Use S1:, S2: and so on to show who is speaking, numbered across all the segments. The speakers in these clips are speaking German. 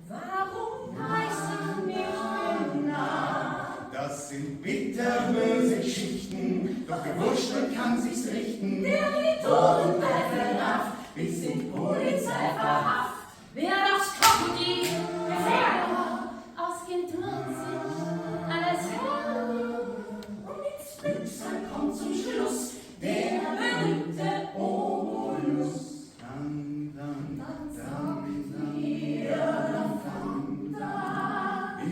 S1: Warum heißen mich Männer?
S2: Das sind bitterböse Geschichten, doch der Wurschtel kann sich's richten.
S1: Der die Toten Haft, bis in Polizei verhaft. Wer das Krokodil, der Pferde, ausgehend wird sich alles hell. Und ins Blütsein kommt zum Schluss der berühmte Obolus.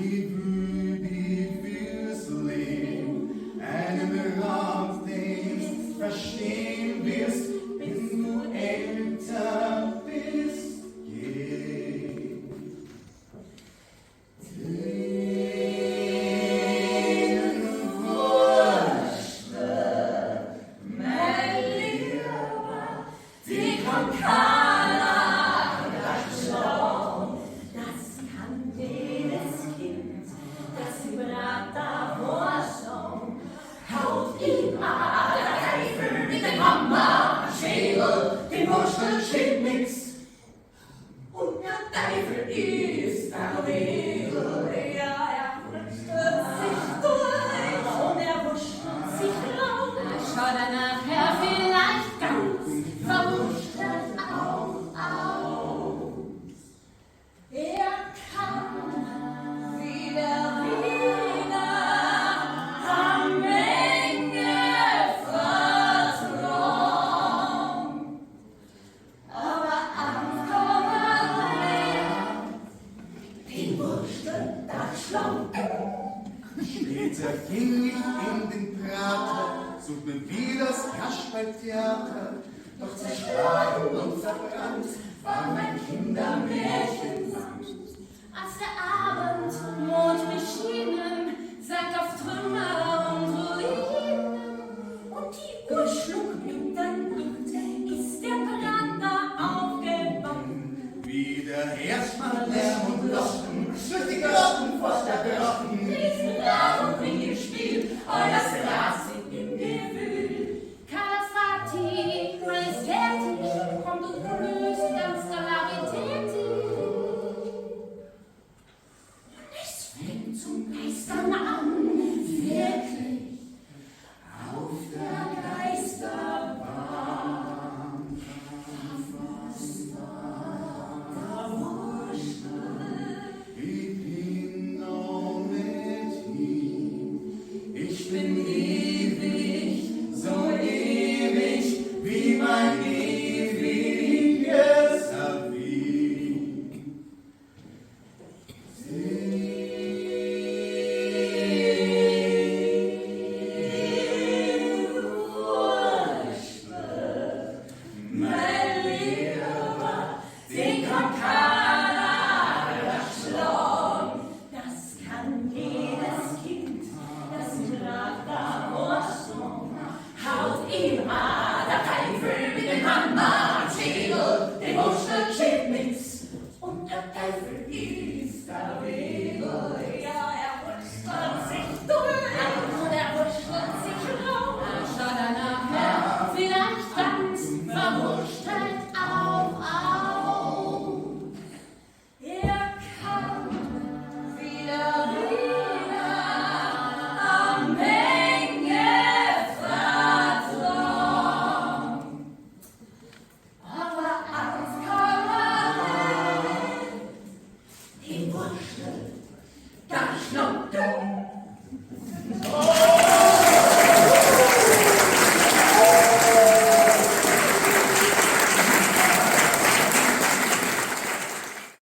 S2: Wie würdig wirst du leben, einen Rat, den du verstehen wirst, bis du älter bist.
S1: Und der Teufel ist der Wedel, er stürzt sich durch und er wuscht sich raus. Er schaut er nachher vielleicht ganz verwurschtelt aus. Er kann wie der Wiener am Menge vertrauen. Aber
S2: Später ging ich in den Prater, sucht mir wie das Kasperltheater. Doch zerschlagen und verbrannt war mein Kindermärchensand.
S1: Als der Abendmond beschienen sank auf Trümmer und Ruinen und die Uhr schlug Mitternacht, ist der Prater aufgewacht.
S2: Wieder herrscht mal Lärm und Locken durch die Grotten vor der Glocken.
S1: Riesenrad und Ringelspiel, euer Gras im Gewühl. Kalafati, majestätisch, kommt und grüßt ganz Galaritätisch. Und es fängt zum Geistern an, wirklich, auf der Geisterbahn.
S2: Ich bin ewig, so ewig wie mein ewiges Wien.
S1: Mein Lieber, den kommt keiner erschlagen. Das kann jedes Kind, das im Prater Vorsprung haut ihm der Teufel mit dem Hammer am Schädel, den Wurschtel steht nix. Und der Teufel